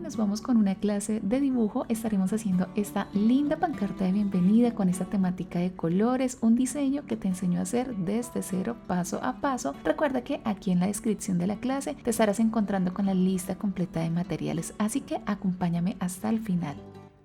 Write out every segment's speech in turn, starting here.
nos vamos con una clase de dibujo. Estaremos haciendo esta linda pancarta de bienvenida con esta temática de colores, un diseño que te enseño a hacer desde cero, paso a paso. Recuerda que aquí en la descripción de la clase te estarás encontrando con la lista completa de materiales, así que acompáñame hasta el final.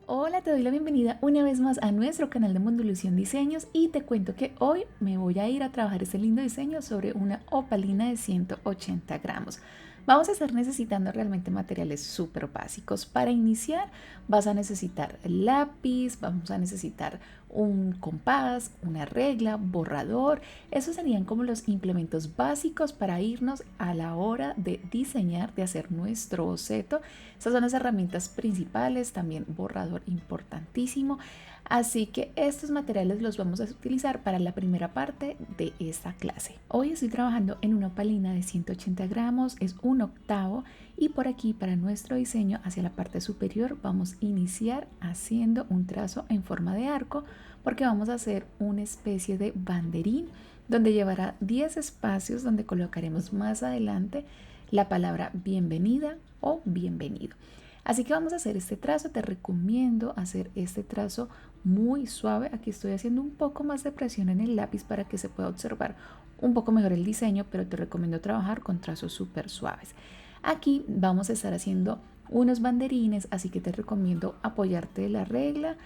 Hola, te doy la bienvenida una vez más a nuestro canal de Mondolución Diseños y te cuento que hoy me voy a ir a trabajar este lindo diseño sobre una opalina de 180 gramos. Vamos a estar necesitando realmente materiales súper básicos. Para iniciar vas a necesitar lápiz, vamos a necesitar un compás, una regla, borrador. Esos serían como los implementos básicos para irnos a la hora de diseñar, de hacer nuestro boceto. Esas son las herramientas principales, también borrador importantísimo. Así que estos materiales los vamos a utilizar para la primera parte de esta clase. Hoy estoy trabajando en una opalina de 180 gramos, es 1/8, y por aquí para nuestro diseño hacia la parte superior vamos a iniciar haciendo un trazo en forma de arco porque vamos a hacer una especie de banderín donde llevará 10 espacios donde colocaremos más adelante la palabra bienvenida o bienvenido. Así que vamos a hacer este trazo. Te recomiendo hacer este trazo muy suave. Aquí estoy haciendo un poco más de presión en el lápiz para que se pueda observar un poco mejor el diseño, pero te recomiendo trabajar con trazos súper suaves. Aquí vamos a estar haciendo unos banderines, así que te recomiendo apoyarte de la regla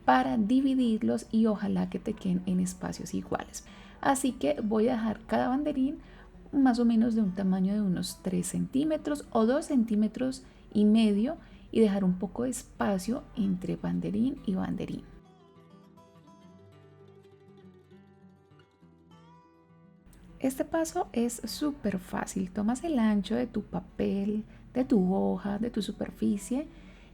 para dividirlos y ojalá que te queden en espacios iguales. Así que voy a dejar cada banderín más o menos de un tamaño de unos 3 centímetros o 2 centímetros y medio y dejar un poco de espacio entre banderín y banderín. Este paso es súper fácil. Tomas el ancho de tu papel, de tu hoja, de tu superficie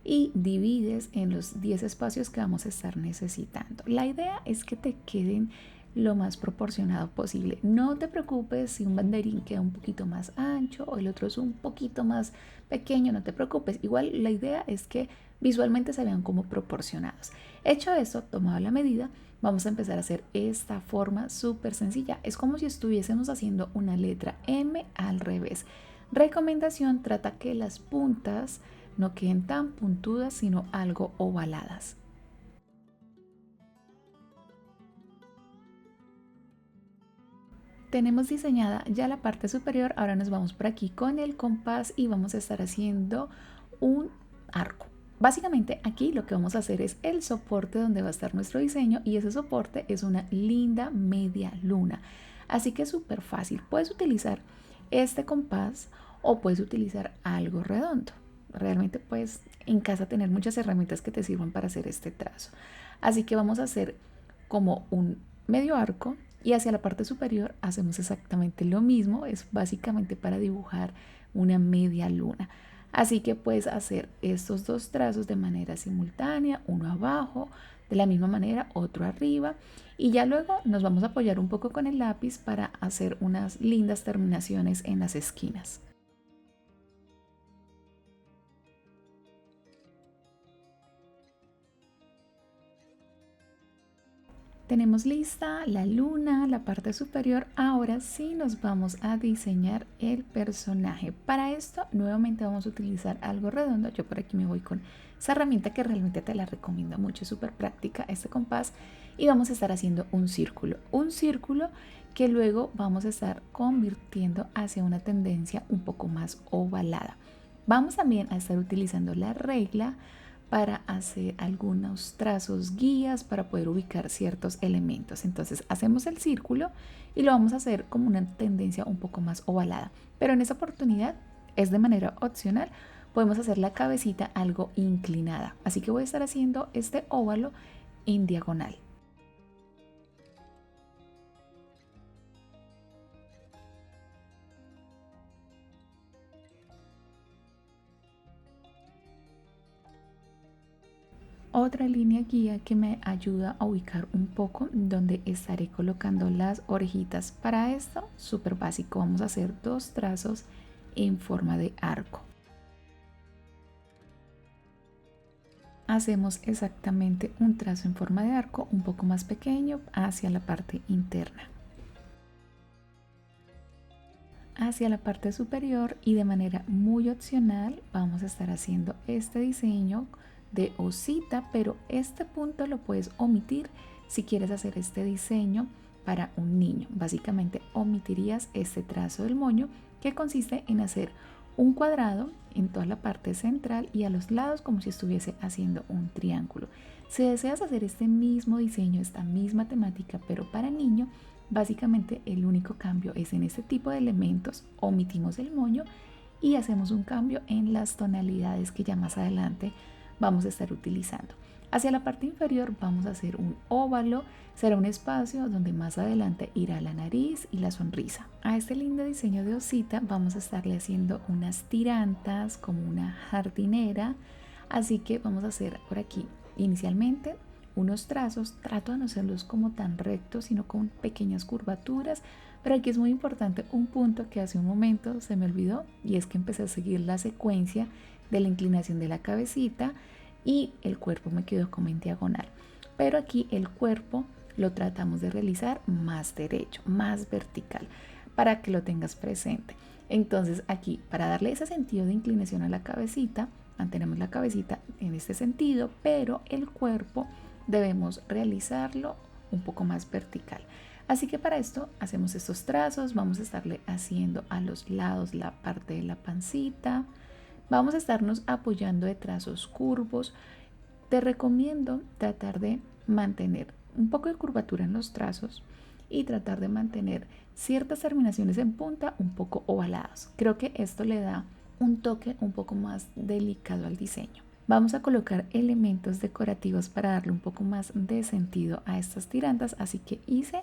y divides en los 10 espacios que vamos a estar necesitando. La idea es que te queden lo más proporcionado posible. No te preocupes si un banderín queda un poquito más ancho o el otro es un poquito más pequeño, no te preocupes. Igual la idea es que visualmente se vean como proporcionados. Hecho eso, tomado la medida, vamos a empezar a hacer esta forma súper sencilla. Es como si estuviésemos haciendo una letra M al revés. Recomendación, trata que las puntas no queden tan puntudas, sino algo ovaladas. Tenemos diseñada ya la parte superior, ahora nos vamos por aquí con el compás y vamos a estar haciendo un arco. Básicamente aquí lo que vamos a hacer es el soporte donde va a estar nuestro diseño y ese soporte es una linda media luna. Así que es súper fácil, puedes utilizar este compás o puedes utilizar algo redondo. Realmente puedes en casa tener muchas herramientas que te sirvan para hacer este trazo. Así que vamos a hacer como un medio arco y hacia la parte superior hacemos exactamente lo mismo, es básicamente para dibujar una media luna. Así que puedes hacer estos dos trazos de manera simultánea, uno abajo, de la misma manera otro arriba, y ya luego nos vamos a apoyar un poco con el lápiz para hacer unas lindas terminaciones en las esquinas. Tenemos lista la luna, la parte superior. Ahora sí nos vamos a diseñar el personaje. Para esto nuevamente vamos a utilizar algo redondo. Yo por aquí me voy con esa herramienta que realmente te la recomiendo mucho, es súper práctica, este compás. Y vamos a estar haciendo un círculo que luego vamos a estar convirtiendo hacia una tendencia un poco más ovalada. Vamos también a estar utilizando la regla para hacer algunos trazos guías para poder ubicar ciertos elementos. Entonces hacemos el círculo y lo vamos a hacer como una tendencia un poco más ovalada, pero en esta oportunidad es de manera opcional. Podemos hacer la cabecita algo inclinada, así que voy a estar haciendo este óvalo en diagonal. Otra línea guía que me ayuda a ubicar un poco donde estaré colocando las orejitas. Para esto, súper básico, vamos a hacer dos trazos en forma de arco. Hacemos exactamente un trazo en forma de arco un poco más pequeño hacia la parte interna. Hacia la parte superior y de manera muy opcional vamos a estar haciendo este diseño de osita, pero este punto lo puedes omitir si quieres hacer este diseño para un niño. Básicamente omitirías este trazo del moño, que consiste en hacer un cuadrado en toda la parte central y a los lados como si estuviese haciendo un triángulo. Si deseas hacer este mismo diseño, esta misma temática, pero para niño, básicamente el único cambio es en este tipo de elementos, omitimos el moño y hacemos un cambio en las tonalidades que ya más adelante vamos a estar utilizando. Hacia la parte inferior vamos a hacer un óvalo, será un espacio donde más adelante irá la nariz y la sonrisa. A este lindo diseño de osita vamos a estarle haciendo unas tirantas como una jardinera, así que vamos a hacer por aquí inicialmente unos trazos. Trato de no hacerlos como tan rectos, sino con pequeñas curvaturas, pero aquí es muy importante un punto que hace un momento se me olvidó, y es que empecé a seguir la secuencia de la inclinación de la cabecita y el cuerpo me quedó como en diagonal, pero aquí el cuerpo lo tratamos de realizar más derecho, más vertical, para que lo tengas presente. Entonces aquí, para darle ese sentido de inclinación a la cabecita, mantenemos la cabecita en este sentido, pero el cuerpo debemos realizarlo un poco más vertical. Así que para esto hacemos estos trazos, vamos a estarle haciendo a los lados la parte de la pancita, vamos a estarnos apoyando de trazos curvos. Te recomiendo tratar de mantener un poco de curvatura en los trazos y tratar de mantener ciertas terminaciones en punta un poco ovalados. Creo que esto le da un toque un poco más delicado al diseño. Vamos a colocar elementos decorativos para darle un poco más de sentido a estas tirantas, así que hice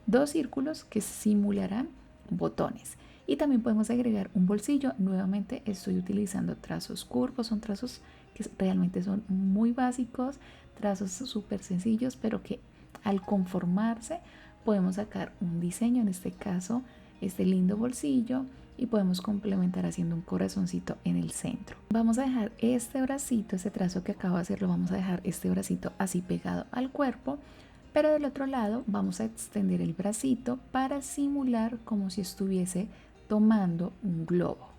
2 círculos que simularán botones. Y también podemos agregar un bolsillo. Nuevamente estoy utilizando trazos curvos, son trazos que realmente son muy básicos, trazos súper sencillos, pero que al conformarse podemos sacar un diseño, en este caso este lindo bolsillo, y podemos complementar haciendo un corazoncito en el centro. Vamos a dejar este bracito, este trazo que acabo de hacer, lo vamos a dejar este bracito así pegado al cuerpo, pero del otro lado vamos a extender el bracito para simular como si estuviese tomando un globo.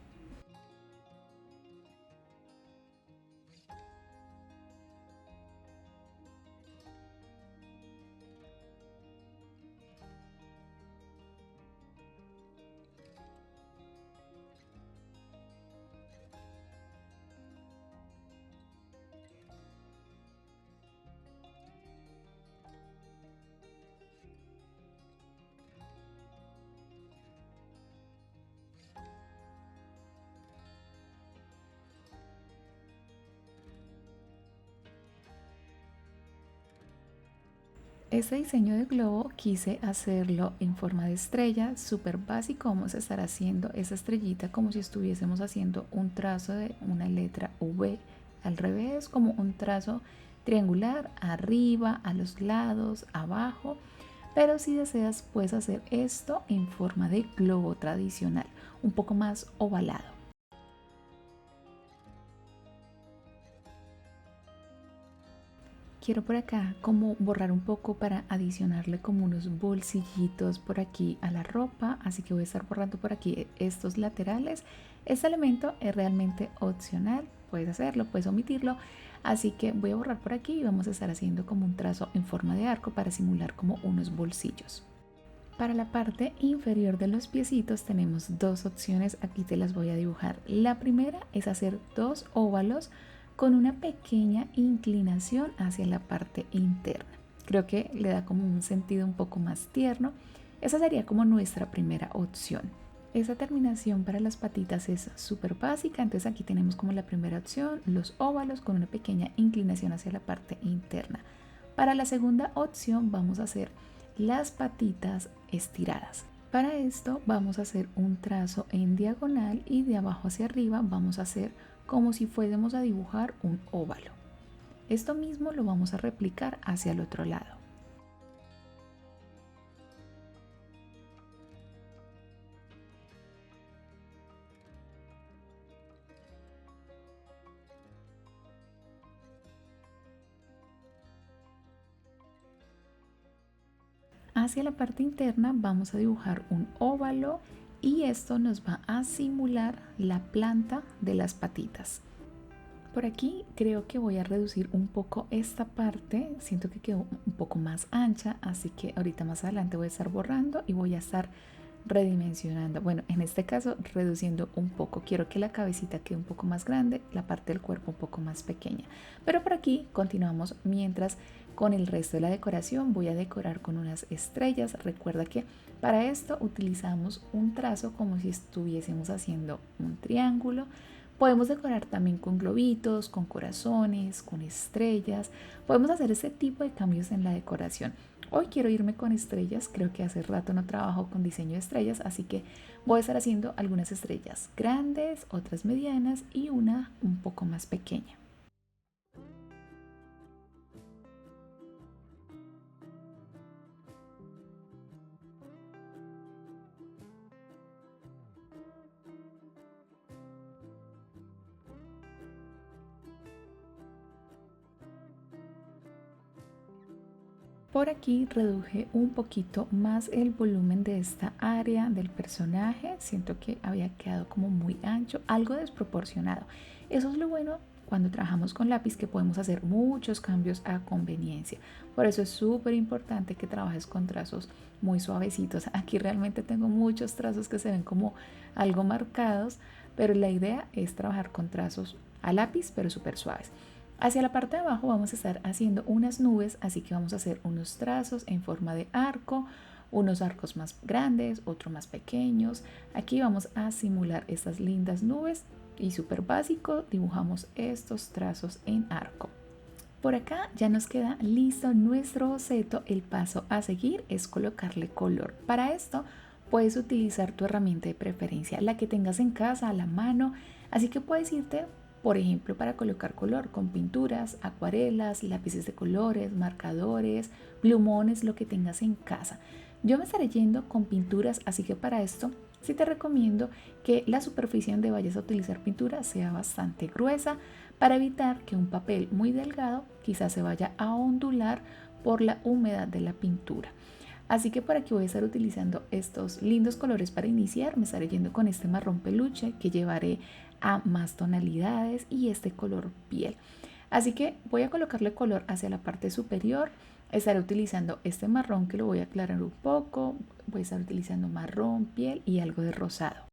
Este diseño de globo quise hacerlo en forma de estrella, súper básico. Vamos a estar haciendo esa estrellita como si estuviésemos haciendo un trazo de una letra V al revés, como un trazo triangular arriba, a los lados, abajo. Pero si deseas puedes hacer esto en forma de globo tradicional, un poco más ovalado. Quiero por acá como borrar un poco para adicionarle como unos bolsillitos por aquí a la ropa, así que voy a estar borrando por aquí estos laterales. Este elemento es realmente opcional, puedes hacerlo, puedes omitirlo, así que voy a borrar por aquí y vamos a estar haciendo como un trazo en forma de arco para simular como unos bolsillos. Para la parte inferior de los piecitos tenemos 2 opciones, aquí te las voy a dibujar. La primera es hacer 2 óvalos con una pequeña inclinación hacia la parte interna. Creo que le da como un sentido un poco más tierno. Esa sería como nuestra primera opción. Esa terminación para las patitas es súper básica, entonces aquí tenemos como la primera opción, los óvalos con una pequeña inclinación hacia la parte interna. Para la segunda opción vamos a hacer las patitas estiradas. Para esto vamos a hacer un trazo en diagonal y de abajo hacia arriba vamos a hacer como si fuésemos a dibujar un óvalo. Esto mismo lo vamos a replicar hacia el otro lado. Hacia la parte interna vamos a dibujar un óvalo y esto nos va a simular la planta de las patitas. Por aquí creo que voy a reducir un poco esta parte, siento que quedó un poco más ancha, así que ahorita más adelante voy a estar borrando y voy a estar redimensionando. Bueno, en este caso reduciendo un poco, quiero que la cabecita quede un poco más grande, la parte del cuerpo un poco más pequeña. Pero por aquí continuamos mientras con el resto de la decoración voy a decorar con unas estrellas. Recuerda que para esto utilizamos un trazo como si estuviésemos haciendo un triángulo. Podemos decorar también con globitos, con corazones, con estrellas. Podemos hacer ese tipo de cambios en la decoración. Hoy quiero irme con estrellas, creo que hace rato no trabajo con diseño de estrellas, así que voy a estar haciendo algunas estrellas grandes, otras medianas y una un poco más pequeña. Por aquí reduje un poquito más el volumen de esta área del personaje. Siento que había quedado como muy ancho, algo desproporcionado. Eso es lo bueno cuando trabajamos con lápiz, que podemos hacer muchos cambios a conveniencia. Por eso es súper importante que trabajes con trazos muy suavecitos. Aquí realmente tengo muchos trazos que se ven como algo marcados, pero la idea es trabajar con trazos a lápiz, pero súper suaves. Hacia la parte de abajo vamos a estar haciendo unas nubes, así que vamos a hacer unos trazos en forma de arco, unos arcos más grandes, otros más pequeños. Aquí vamos a simular estas lindas nubes y súper básico dibujamos estos trazos en arco. Por acá ya nos queda listo nuestro boceto. El paso a seguir es colocarle color. Para esto puedes utilizar tu herramienta de preferencia, la que tengas en casa a la mano, así que puedes irte, por ejemplo, para colocar color con pinturas, acuarelas, lápices de colores, marcadores, plumones, lo que tengas en casa. Yo me estaré yendo con pinturas, así que para esto sí te recomiendo que la superficie donde vayas a utilizar pintura sea bastante gruesa para evitar que un papel muy delgado quizás se vaya a ondular por la humedad de la pintura. Así que por aquí voy a estar utilizando estos lindos colores para iniciar. Me estaré yendo con este marrón peluche que llevaré a más tonalidades y este color piel. Así que voy a colocarle color hacia la parte superior. Estaré utilizando este marrón que lo voy a aclarar un poco. Voy a estar utilizando marrón, piel y algo de rosado.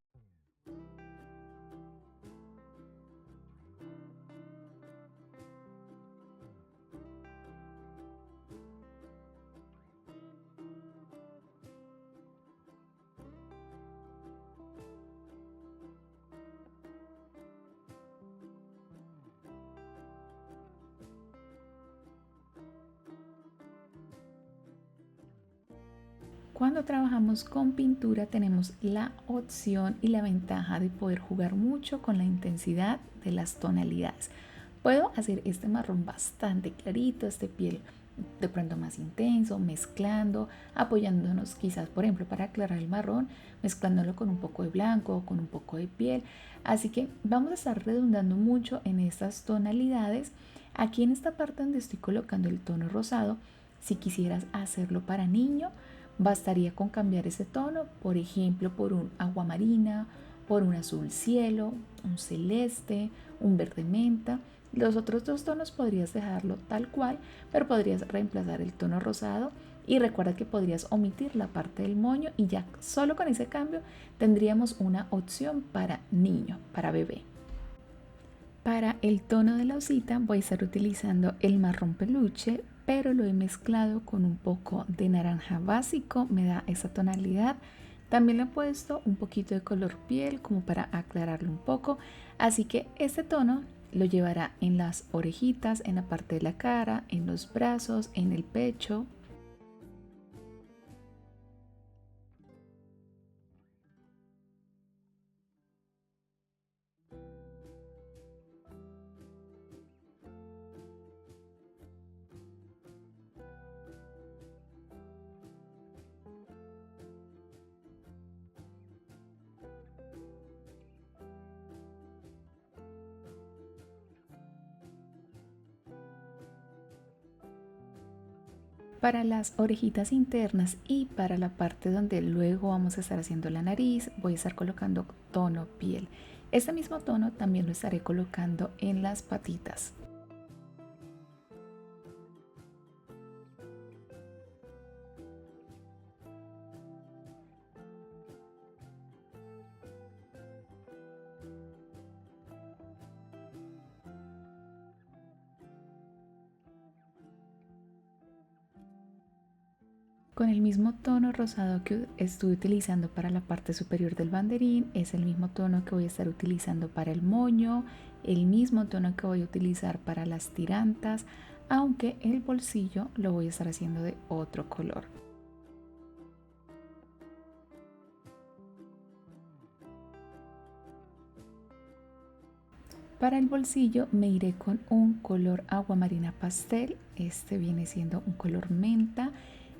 Cuando trabajamos con pintura tenemos la opción y la ventaja de poder jugar mucho con la intensidad de las tonalidades. Puedo hacer este marrón bastante clarito, este piel de pronto más intenso, mezclando, apoyándonos quizás, por ejemplo, para aclarar el marrón, mezclándolo con un poco de blanco o con un poco de piel. Así que vamos a estar redundando mucho en estas tonalidades. Aquí en esta parte donde estoy colocando el tono rosado, si quisieras hacerlo para niño, bastaría con cambiar ese tono, por ejemplo, por un agua marina, por un azul cielo, un celeste, un verde menta. Los otros dos tonos podrías dejarlo tal cual, pero podrías reemplazar el tono rosado y recuerda que podrías omitir la parte del moño y ya solo con ese cambio tendríamos una opción para niño, para bebé. Para el tono de la osita voy a estar utilizando el marrón peluche, pero lo he mezclado con un poco de naranja básico, me da esa tonalidad. También le he puesto un poquito de color piel como para aclararlo un poco, así que este tono lo llevará en las orejitas, en la parte de la cara, en los brazos, en el pecho. Para las orejitas internas y para la parte donde luego vamos a estar haciendo la nariz, voy a estar colocando tono piel. Este mismo tono también lo estaré colocando en las patitas. Con el mismo tono rosado que estuve utilizando para la parte superior del banderín, es el mismo tono que voy a estar utilizando para el moño, el mismo tono que voy a utilizar para las tirantas, aunque el bolsillo lo voy a estar haciendo de otro color. Para el bolsillo me iré con un color agua marina pastel, este viene siendo un color menta,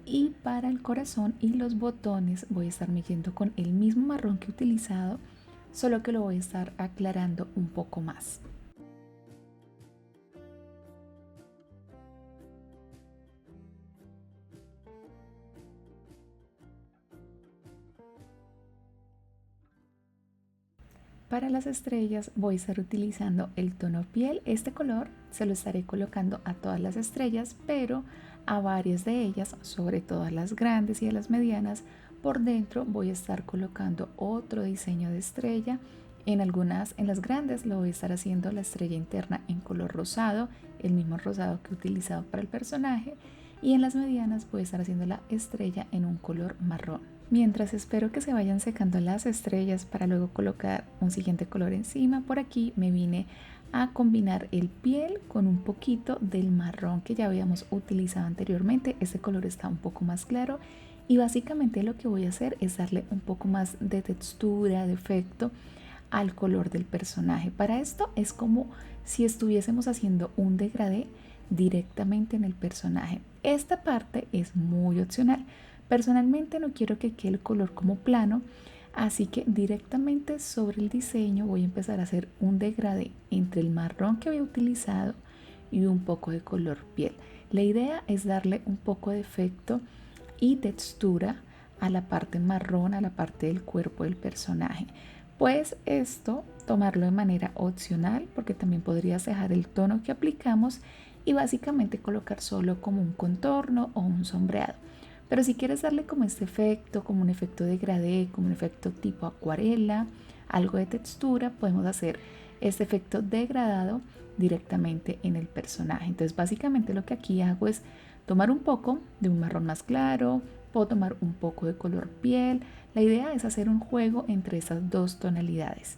y para el corazón y los botones voy a estar yendo con el mismo marrón que he utilizado, solo que lo voy a estar aclarando un poco más. Para las estrellas voy a estar utilizando el tono piel. Este color se lo estaré colocando a todas las estrellas, pero a varias de ellas, sobre todo a las grandes y a las medianas, por dentro voy a estar colocando otro diseño de estrella. En las grandes lo voy a estar haciendo la estrella interna en color rosado, el mismo rosado que he utilizado para el personaje, y en las medianas voy a estar haciendo la estrella en un color marrón. Mientras espero que se vayan secando las estrellas para luego colocar un siguiente color encima, por aquí me vine a combinar el piel con un poquito del marrón que ya habíamos utilizado anteriormente. Este color está un poco más claro y básicamente lo que voy a hacer es darle un poco más de textura, de efecto al color del personaje. Para esto es como si estuviésemos haciendo un degradé directamente en el personaje. Esta parte es muy opcional. Personalmente no quiero que quede el color como plano, así que directamente sobre el diseño voy a empezar a hacer un degradé entre el marrón que había utilizado y un poco de color piel. La idea es darle un poco de efecto y textura a la parte marrón, a la parte del cuerpo del personaje. Pues esto tomarlo de manera opcional, porque también podrías dejar el tono que aplicamos y básicamente colocar solo como un contorno o un sombreado. Pero si quieres darle como este efecto, como un efecto degradé, como un efecto tipo acuarela, algo de textura, podemos hacer este efecto degradado directamente en el personaje. Entonces básicamente lo que aquí hago es tomar un poco de un marrón más claro, puedo tomar un poco de color piel. La idea es hacer un juego entre esas dos tonalidades.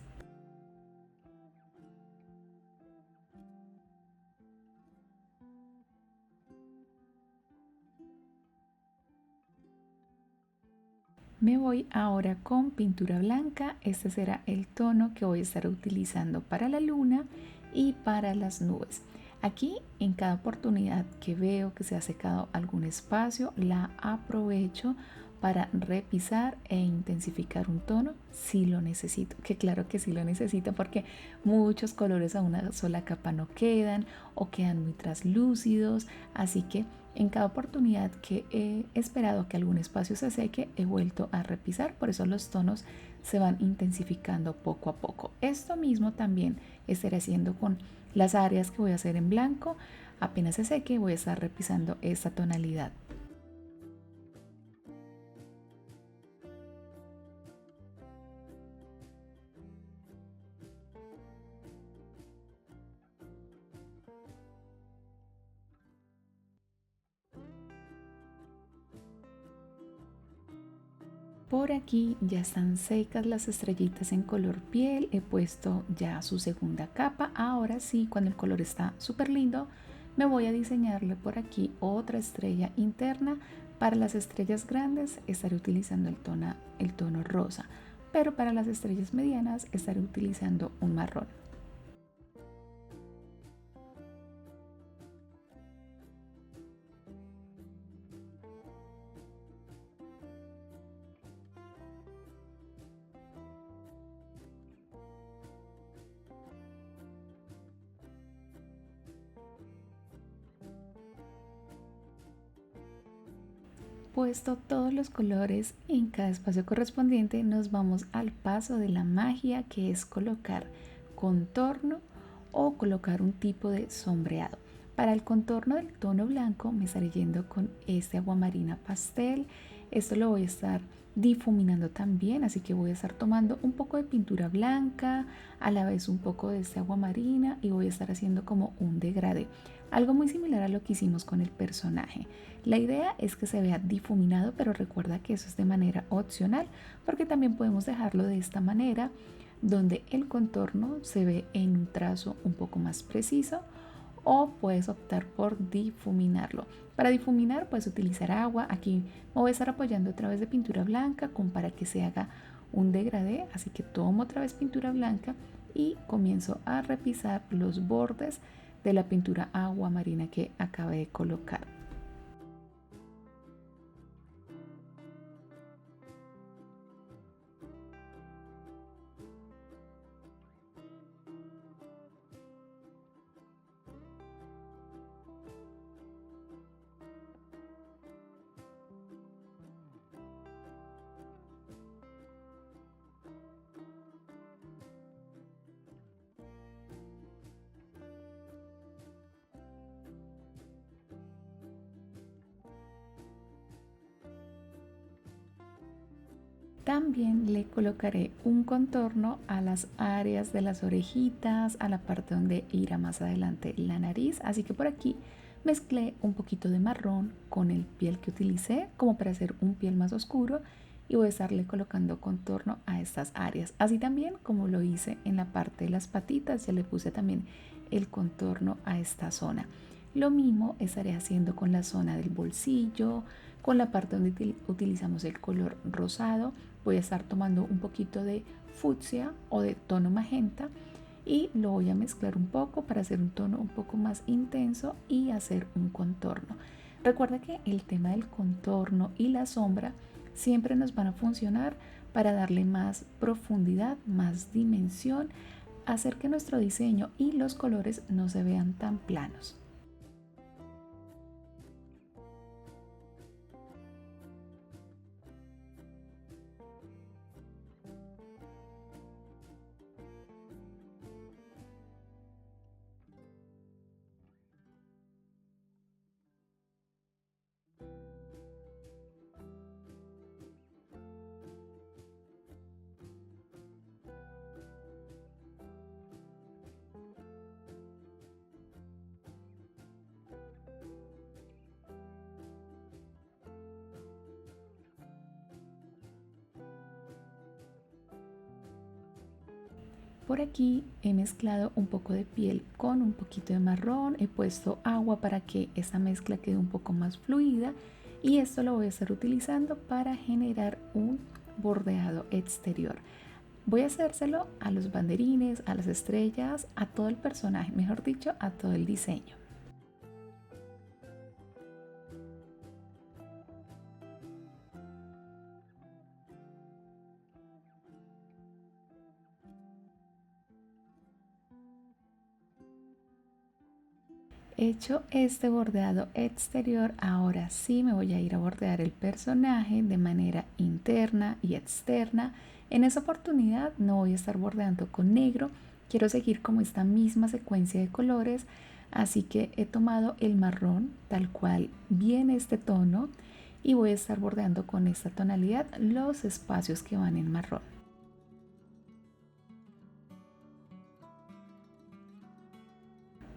Me voy ahora con pintura blanca. Este será el tono que voy a estar utilizando para la luna y para las nubes. Aquí en cada oportunidad que veo que se ha secado algún espacio, la aprovecho para repisar e intensificar un tono si lo necesito, que claro que sí lo necesito porque muchos colores a una sola capa no quedan o quedan muy traslúcidos, así que en cada oportunidad que he esperado que algún espacio se seque, he vuelto a repisar, por eso los tonos se van intensificando poco a poco. Esto mismo también estaré haciendo con las áreas que voy a hacer en blanco. Apenas se seque, voy a estar repisando esta tonalidad. Por aquí ya están secas las estrellitas en color piel, he puesto ya su segunda capa. Ahora sí, cuando el color está súper lindo, me voy a diseñarle por aquí otra estrella interna. Para las estrellas grandes estaré utilizando el tono rosa, pero para las estrellas medianas estaré utilizando un marrón. puesto todos los colores en cada espacio correspondiente, nos vamos al paso de la magia, que es colocar contorno o colocar un tipo de sombreado. Para el contorno del tono blanco me estaré yendo con este aguamarina pastel. Esto lo voy a estar difuminando también, así que voy a estar tomando un poco de pintura blanca, a la vez un poco de este aguamarina, y voy a estar haciendo como un degradé, algo muy similar a lo que hicimos con el personaje. La idea es que se vea difuminado, pero recuerda que eso es de manera opcional, porque también podemos dejarlo de esta manera, donde el contorno se ve en un trazo un poco más preciso, o puedes optar por difuminarlo. Para difuminar puedes utilizar agua. Aquí me voy a estar apoyando otra vez de pintura blanca para que se haga un degradé, así que tomo otra vez pintura blanca y comienzo a repisar los bordes de la pintura agua marina que acabé de colocar. También le colocaré un contorno a las áreas de las orejitas, a la parte donde irá más adelante la nariz. Así que por aquí mezclé un poquito de marrón con el piel que utilicé como para hacer un piel más oscuro, y voy a estarle colocando contorno a estas áreas. Así también como lo hice en la parte de las patitas, ya le puse también el contorno a esta zona. Lo mismo estaré haciendo con la zona del bolsillo, con la parte donde utilizamos el color rosado. Voy a estar tomando un poquito de fucsia o de tono magenta y lo voy a mezclar un poco para hacer un tono un poco más intenso y hacer un contorno. Recuerda que el tema del contorno y la sombra siempre nos van a funcionar para darle más profundidad, más dimensión, hacer que nuestro diseño y los colores no se vean tan planos. Por aquí he mezclado un poco de piel con un poquito de marrón, he puesto agua para que esta mezcla quede un poco más fluida, y esto lo voy a estar utilizando para generar un bordeado exterior. Voy a hacérselo a los banderines, a las estrellas, a todo el personaje, mejor dicho, a todo el diseño. Hecho este bordeado exterior, ahora sí me voy a ir a bordear el personaje de manera interna y externa. En esta oportunidad no voy a estar bordeando con negro, quiero seguir como esta misma secuencia de colores, así que he tomado el marrón tal cual viene este tono y voy a estar bordeando con esta tonalidad los espacios que van en marrón.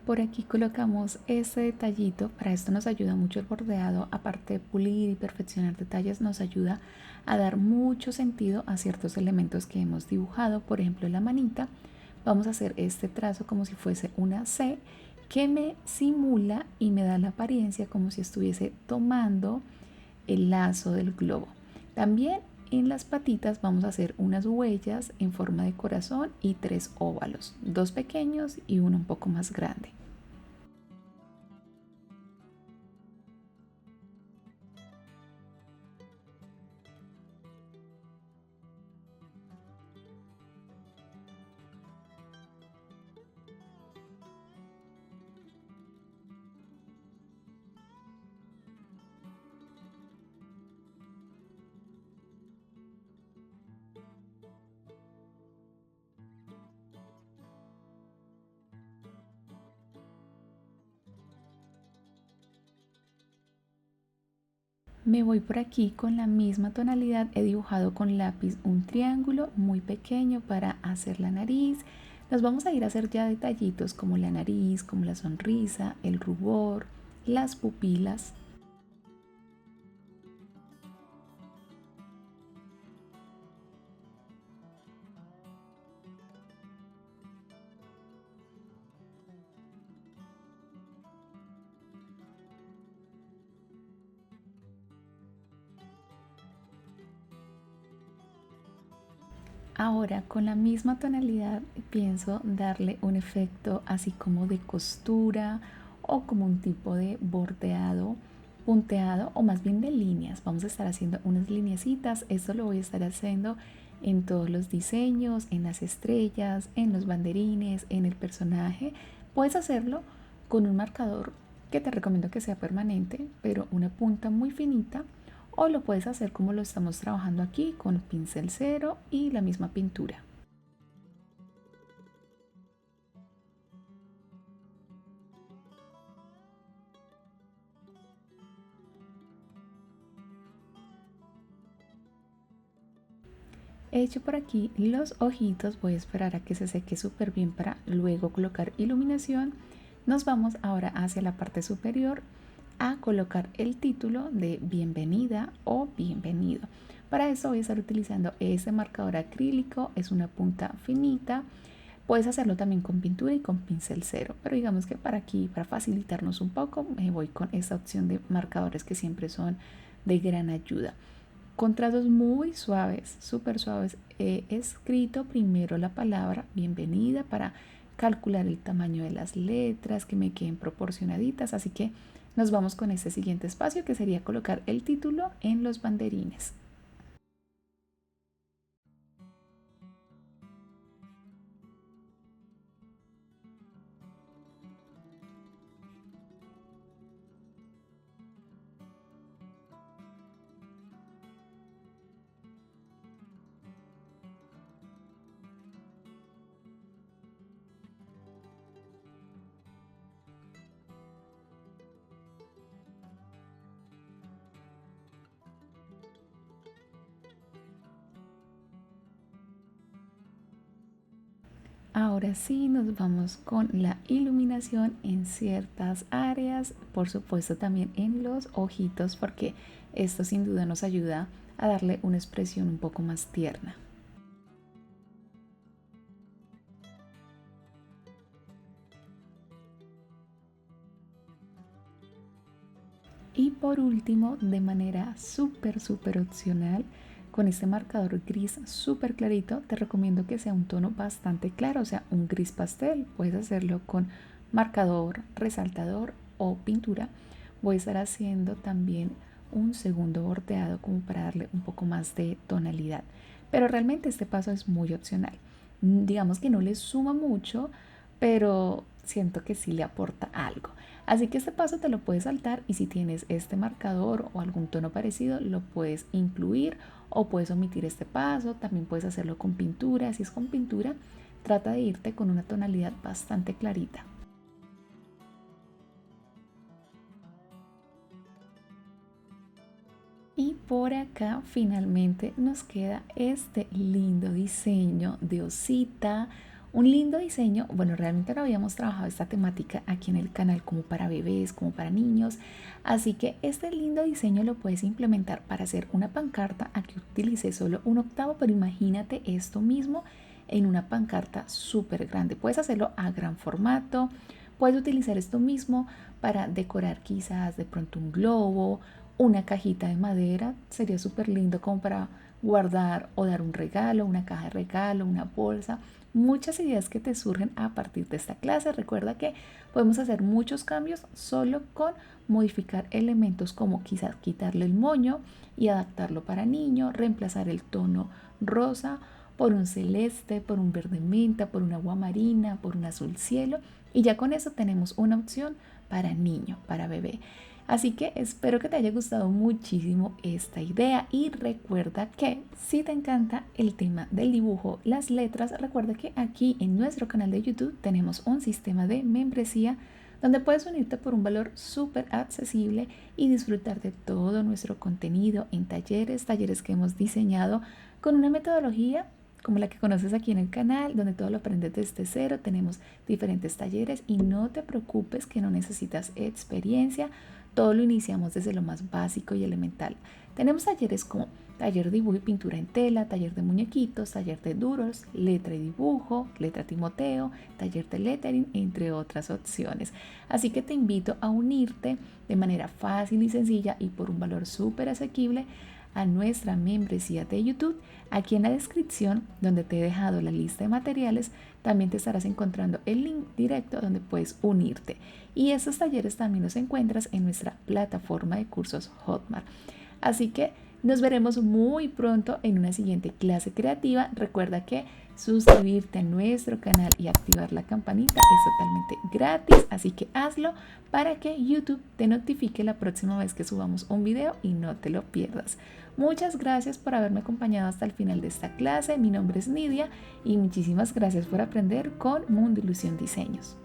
Por aquí colocamos este detallito. Para esto nos ayuda mucho el bordeado, aparte de pulir y perfeccionar detalles, nos ayuda a dar mucho sentido a ciertos elementos que hemos dibujado. Por ejemplo, en la manita vamos a hacer este trazo como si fuese una C, que me simula y me da la apariencia como si estuviese tomando el lazo del globo. También en las patitas vamos a hacer unas huellas en forma de corazón y 3 óvalos, 2 pequeños y uno un poco más grande. Me voy por aquí con la misma tonalidad, he dibujado con lápiz un triángulo muy pequeño para hacer la nariz. Nos vamos a ir a hacer ya detallitos como la nariz, como la sonrisa, el rubor, las pupilas. Ahora con la misma tonalidad pienso darle un efecto así como de costura o como un tipo de bordeado, punteado o más bien de líneas. Vamos a estar haciendo unas lineecitas. Esto lo voy a estar haciendo en todos los diseños, en las estrellas, en los banderines, en el personaje. Puedes hacerlo con un marcador que te recomiendo que sea permanente, pero una punta muy finita, o lo puedes hacer como lo estamos trabajando aquí con pincel cero y la misma pintura. He hecho por aquí los ojitos, voy a esperar a que se seque súper bien para luego colocar iluminación. Nos vamos ahora hacia la parte superior a colocar el título de bienvenida o bienvenido. Para eso voy a estar utilizando este marcador acrílico, es una punta finita. Puedes hacerlo también con pintura y con pincel cero, pero digamos que para aquí, para facilitarnos un poco, me voy con esta opción de marcadores que siempre son de gran ayuda. Con trazos muy suaves, súper suaves, he escrito primero la palabra bienvenida para calcular el tamaño de las letras, que me queden proporcionaditas, así que nos vamos con este siguiente espacio que sería colocar el título en los banderines. Ahora sí nos vamos con la iluminación en ciertas áreas, por supuesto también en los ojitos, porque esto sin duda nos ayuda a darle una expresión un poco más tierna. Y por último, de manera súper opcional, con este marcador gris súper clarito, te recomiendo que sea un tono bastante claro, o sea, un gris pastel. Puedes hacerlo con marcador, resaltador o pintura. Voy a estar haciendo también un segundo bordeado como para darle un poco más de tonalidad. Pero realmente este paso es muy opcional. Digamos que no le suma mucho, pero siento que sí le aporta algo. Así que este paso te lo puedes saltar, y si tienes este marcador o algún tono parecido lo puedes incluir o puedes omitir este paso. También puedes hacerlo con pintura. Si es con pintura, trata de irte con una tonalidad bastante clarita. Y por acá finalmente nos queda este lindo diseño de osita. Un lindo diseño, bueno, realmente no habíamos trabajado esta temática aquí en el canal como para bebés, como para niños. Así que este lindo diseño lo puedes implementar para hacer una pancarta. Aquí utilicé solo 1/8, pero imagínate esto mismo en una pancarta súper grande. Puedes hacerlo a gran formato. Puedes utilizar esto mismo para decorar quizás de pronto un globo, una cajita de madera. Sería súper lindo como para guardar o dar un regalo, una caja de regalo, una bolsa. Muchas ideas que te surgen a partir de esta clase. Recuerda que podemos hacer muchos cambios solo con modificar elementos como quizás quitarle el moño y adaptarlo para niño, reemplazar el tono rosa por un celeste, por un verde menta, por un agua marina, por un azul cielo, y ya con eso tenemos una opción para niño, para bebé. Así que espero que te haya gustado muchísimo esta idea, y recuerda que si te encanta el tema del dibujo, las letras, recuerda que aquí en nuestro canal de YouTube tenemos un sistema de membresía donde puedes unirte por un valor súper accesible y disfrutar de todo nuestro contenido en talleres que hemos diseñado con una metodología como la que conoces aquí en el canal, donde todo lo aprendes desde cero. Tenemos diferentes talleres y no te preocupes que no necesitas experiencia. Todo lo iniciamos desde lo más básico y elemental. Tenemos talleres como taller de dibujo y pintura en tela, taller de muñequitos, taller de doodles, letra y dibujo, letra Timoteo, taller de lettering, entre otras opciones. Así que te invito a unirte de manera fácil y sencilla y por un valor súper asequible a nuestra membresía de YouTube. Aquí en la descripción, donde te he dejado la lista de materiales, también te estarás encontrando el link directo donde puedes unirte. Y estos talleres también los encuentras en nuestra plataforma de cursos Hotmart. Así que nos veremos muy pronto en una siguiente clase creativa. Recuerda que suscribirte a nuestro canal y activar la campanita es totalmente gratis, así que hazlo para que YouTube te notifique la próxima vez que subamos un video y no te lo pierdas. Muchas gracias por haberme acompañado hasta el final de esta clase. Mi nombre es Nidia y muchísimas gracias por aprender con Mundo Ilusión Diseños.